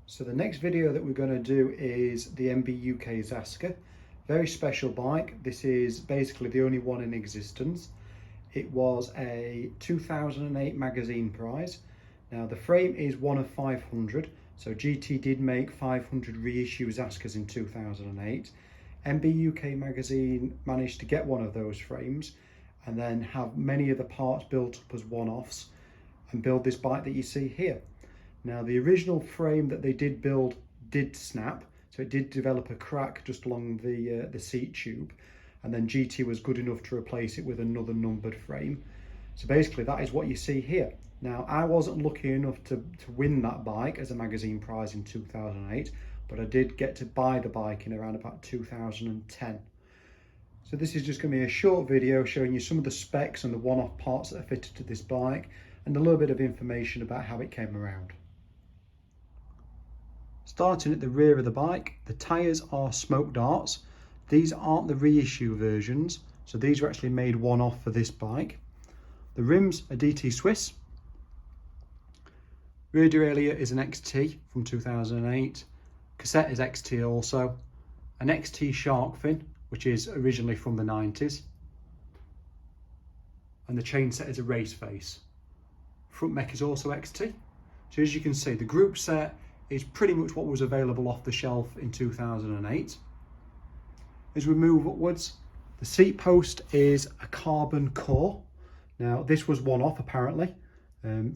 So the next video that we're going to do is the MBUK Zaskar. Very special bike. This is basically the only one in existence. It was a 2008 magazine prize. Now the frame is one of 500. So GT did make 500 reissue Zaskars in 2008. MBUK magazine managed to get one of those frames and then have many of the parts built up as one-offs and build this bike that you see here. Now the original frame that they did build did snap, so it did develop a crack just along the seat tube, and then GT was good enough to replace it with another numbered frame. So basically that is what you see here. Now I wasn't lucky enough to win that bike as a magazine prize in 2008, but I did get to buy the bike in around about 2010. So this is just going to be a short video showing you some of the specs and the one-off parts that are fitted to this bike and a little bit of information about how it came around. Starting at the rear of the bike, the tyres are smoke darts. These aren't the reissue versions, so these are actually made one-off for this bike. The rims are DT Swiss. Rear derailleur is an XT from 2008. Cassette is XT also. An XT shark fin, which is originally from the 90s. And the chain set is a race face. Front mech is also XT. So as you can see, the group set is pretty much what was available off the shelf in 2008. As we move upwards, the seat post is a carbon core. Now this was one-off apparently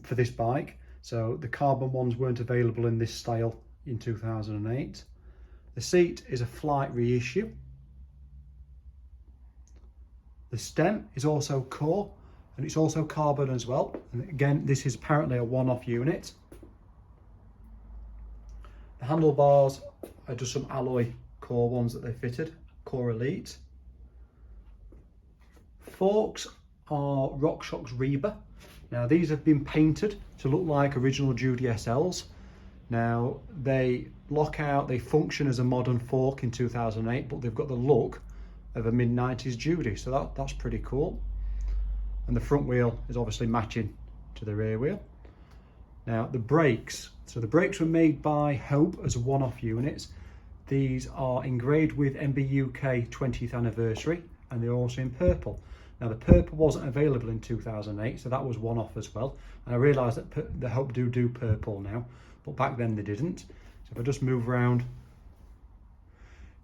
for this bike, so the carbon ones weren't available in this style in 2008. The seat is a flight reissue. The stem is also core and it's also carbon as well, and again this is apparently a one-off unit. The handlebars are just some alloy core ones that they fitted, Core Elite. Forks are RockShox Reba. Now these have been painted to look like original Judy SLs. Now they lock out, they function as a modern fork in 2008, but they've got the look of a mid-90s Judy, so that's pretty cool. And the front wheel is obviously matching to the rear wheel. Now the brakes, so the brakes were made by Hope as one-off units. These are engraved with MBUK 20th anniversary and they're also in purple. Now the purple wasn't available in 2008, so that was one-off as well. And I realise that the Hope do purple now, but back then they didn't. So if I just move around,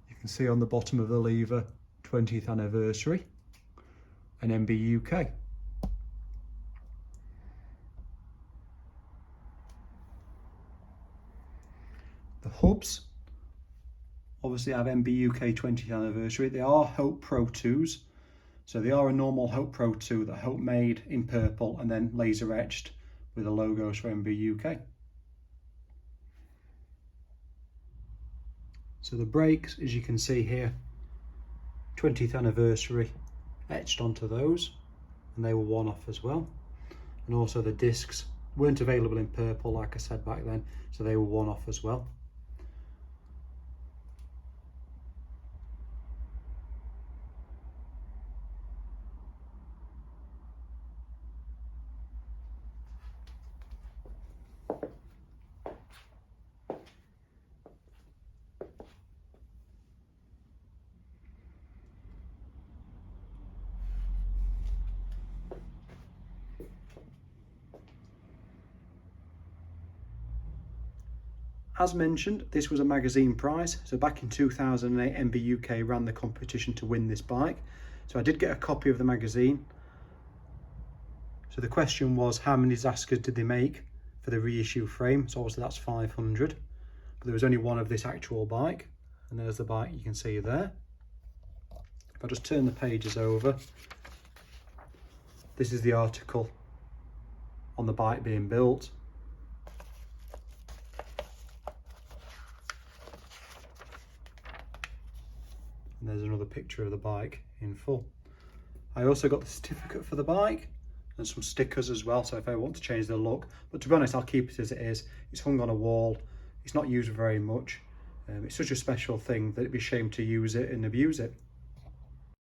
you can see on the bottom of the lever 20th anniversary and MBUK. The hubs obviously have MBUK 20th anniversary. They are Hope Pro 2s. So they are a normal Hope Pro 2 that Hope made in purple and then laser etched with the logos for MBUK. So the brakes, as you can see here, 20th anniversary etched onto those, and they were one-off as well. And also the discs weren't available in purple like I said back then, so they were one-off as well. As mentioned, this was a magazine prize. So back in 2008, MBUK ran the competition to win this bike. So I did get a copy of the magazine. So the question was, how many Zaskars did they make for the reissue frame? So obviously that's 500. But there was only one of this actual bike. And there's the bike you can see there. If I just turn the pages over, this is the article on the bike being built. And there's another picture of the bike in full. I also got the certificate for the bike and some stickers as well, so if I want to change the look. But to be honest, I'll keep it as it is. It's hung on a wall. It's not used very much. It's such a special thing that it'd be a shame to use it and abuse it.